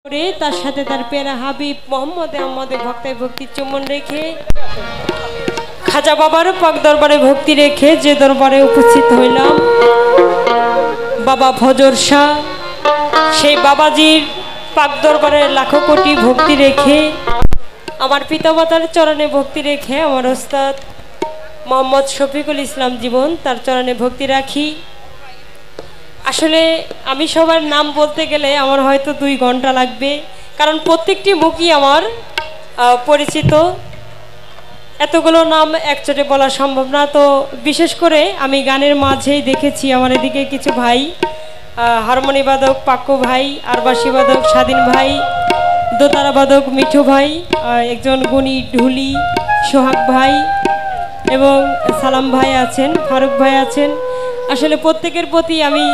করে তার সাথে তার পেয়ারা হাবিব মোহাম্মদ আহমদে ভক্তায় ভক্তির চুম্বন রেখে খাজা বাবার পাক দরবারে ভক্তি রেখে যে দরবারে উপস্থিত হইলাম বাবা ফজর শাহ, সেই বাবাজির পাক দরবারে লাখো কোটি ভক্তি রেখে আমার পিতামাতার চরণে ভক্তি রেখে আমার ওস্তাদ মোহাম্মদ শফিকুল ইসলাম জীবন তার চরণে ভক্তি রাখি। আসলে আমি সবার নাম বলতে গেলে আমার হয়তো 2 ঘন্টা লাগবে, কারণ প্রত্যেকটি মুখই আমার পরিচিত, এতগুলো নাম একচোটে বলা সম্ভব না। তো বিশেষ করে আমি গানের মাঝেই দেখেছি আমার এদিকে কিছু ভাই, হারমোনি বাদক পাক্কু ভাই, আরবাসী বাদক স্বাধীন ভাই, দোতারা বাদক মিঠু ভাই, একজন গুণী ঢুলি সোহাগ ভাই এবং সালাম ভাই আছেন, ফারুক ভাই আছেন। আসলে প্রত্যেকের প্রতি আমি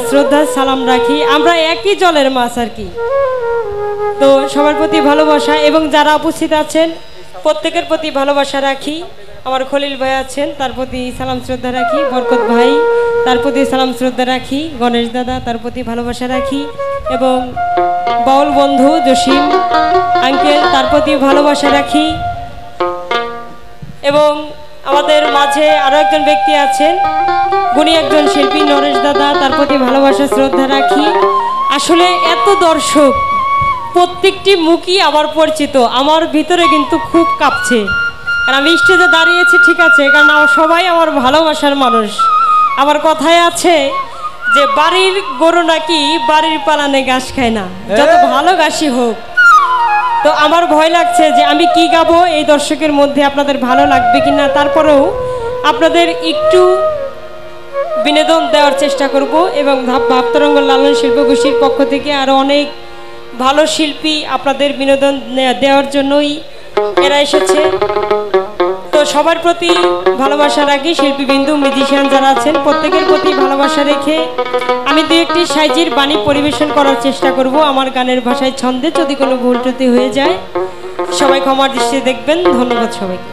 শ্রদ্ধা সালাম রাখি, আমরা একই জলের মাছ আর কি। তো সবার প্রতি ভালোবাসা এবং যারা উপস্থিত আছেন প্রত্যেকের প্রতি ভালোবাসা রাখি। আমার খলিল ভাই আছেন, তার প্রতি সালাম শ্রদ্ধা রাখি। বরকত ভাই, তার প্রতি সালাম শ্রদ্ধা রাখি। গণেশ দাদা, তার প্রতি ভালোবাসা রাখি। এবং বাউল বন্ধু জসিম আঙ্কেল, তার প্রতি ভালোবাসা রাখি। এবং আমাদের মাঝে আরও একজন ব্যক্তি আছেন, গুণী একজন শিল্পী নরেশ দাদা, তার প্রতি ভালোবাসা শ্রদ্ধা রাখি। আসলে এত দর্শক, প্রত্যেকটি মুখই আমার পরিচিত, আমার ভিতরে কিন্তু খুব কাঁপছে। আর আমি স্টেজে দাঁড়িয়েছি ঠিক আছে, কারণ সবাই আমার ভালোবাসার মানুষ। আমার কথায় আছে যে বাড়ির গরু নাকি বাড়ির পালানে ঘাস খায় না, যত ভালো ঘাসই হোক। তো আমার ভয় লাগছে যে আমি কি গাবো, এই দর্শকের মধ্যে আপনাদের ভালো লাগবে কিনা। তারপরেও আপনাদের একটু বিনোদন দেওয়ার চেষ্টা করব। এবং ভাবতরঙ্গ লালন শিল্পগোষ্ঠীর পক্ষ থেকে আরও অনেক ভালো শিল্পী আপনাদের বিনোদন দেওয়ার জন্যই এরা এসেছে। তো সবার প্রতি ভালোবাসা রাখি, শিল্পীবৃন্দু মিউজিশিয়ান যারা আছেন প্রত্যেকের প্রতি ভালোবাসা রেখে আমি 2-1টি সাইজির বাণী পরিবেশন করার চেষ্টা করব আমার গানের ভাষায় ছন্দে। যদি কোনো ভুল ত্রুটি হয়ে যায় সবাই ক্ষমার দৃষ্টিতে দেখবেন। ধন্যবাদ সবাইকে।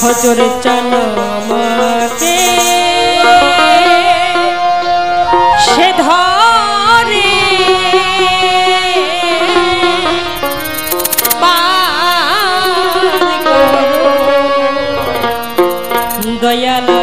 ফজরে চান আমাকে সে ধরে পার করো দয়ালা।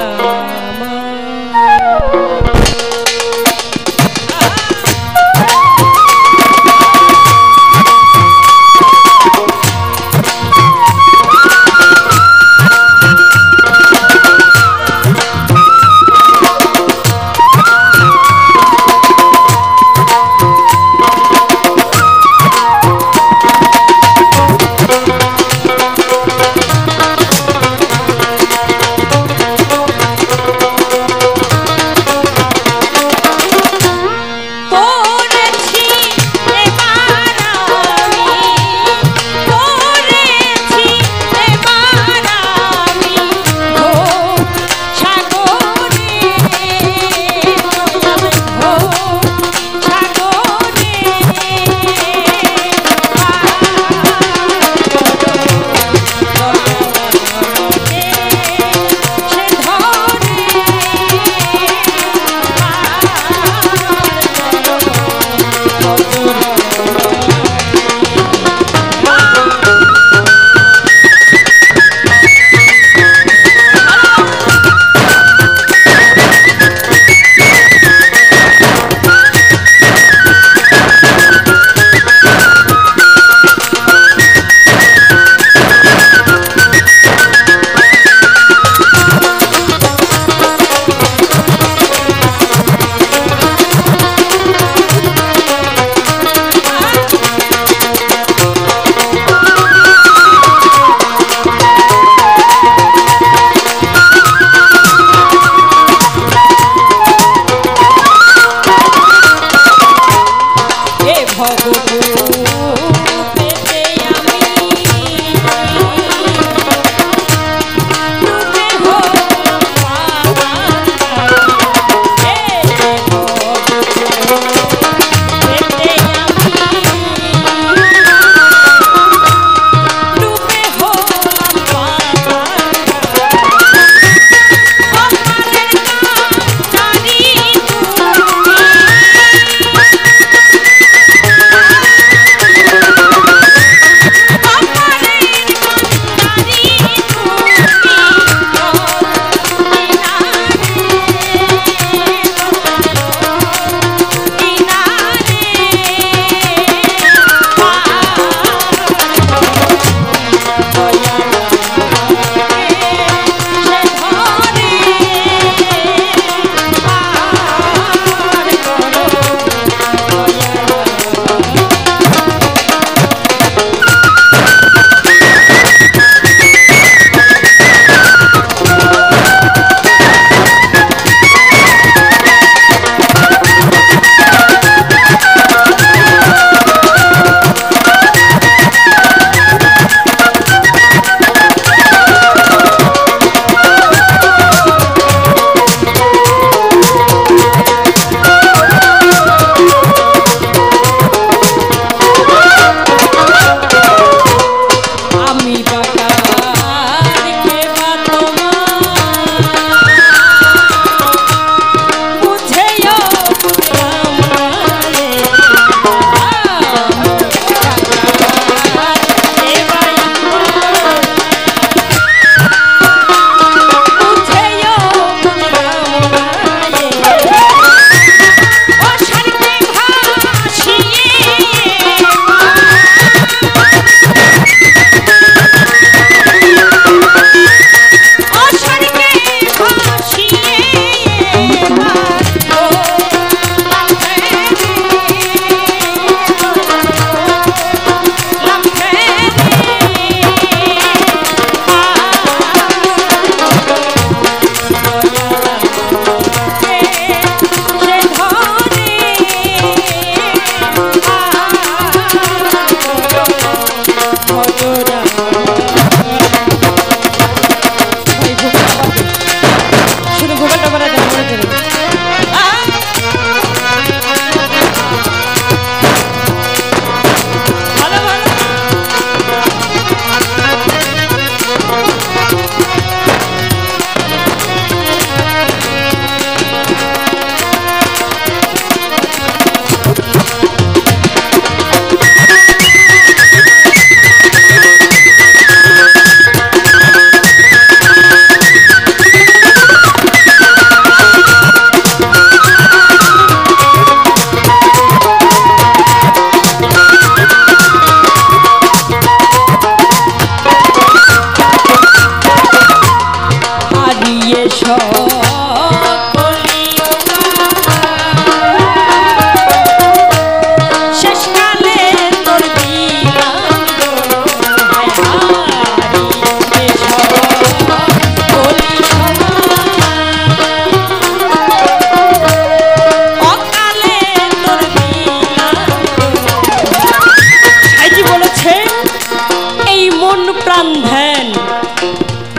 প্রাণ ধ্যান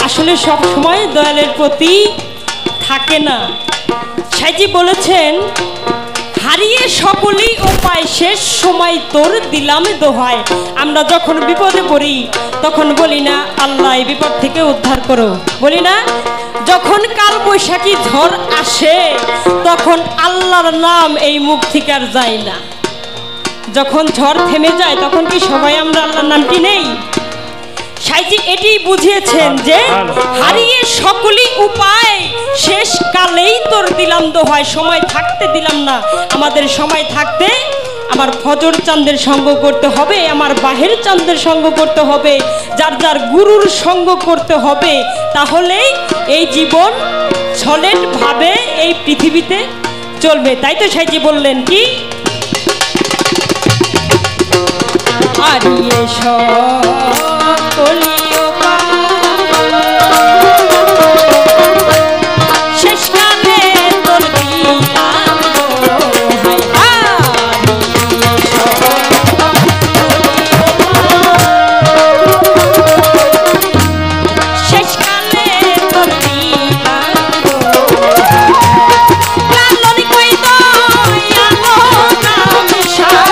আসলে সব সময় দয়ালের প্রতি থাকে না। সাইজি বলেছেন, হারিয়ে সকলই উপায়, শেষ সময় তোর দিলাম দোহাই। আমরা যখন বিপদে পড়ি তখন বলি না আল্লাহ এই বিপদ থেকে উদ্ধার করো, বলি না? যখন কাল বৈশাখী ঝড় আসে তখন আল্লাহর নাম এই মুখ থেকে আর যায় না। যখন ঝড় থেমে যায় তখন কি সবাই আমরা আল্লাহর নামটি নেই? সাইজি এটি বুঝিয়েছেন যে হারিয়ে সকলই উপায়, শেষ কালেই তোর দিলাম দোহাই। সময় থাকতে দিলাম না, আমাদের সময় থাকতে আমার ফজর চাঁদের সঙ্গ করতে হবে, আমার বাহের চাঁদের সঙ্গ করতে হবে, যার যার গুরুর সঙ্গ করতে হবে, তাহলেই এই জীবন সলিড ভাবে এই পৃথিবীতে চলবে। তাই তো সাইজি বললেন কি, হারিয়ে সকলই শেষকালে তোর দিলাম শেষকালে তোর দিলাম লালন কই দয়ালো নাম চলা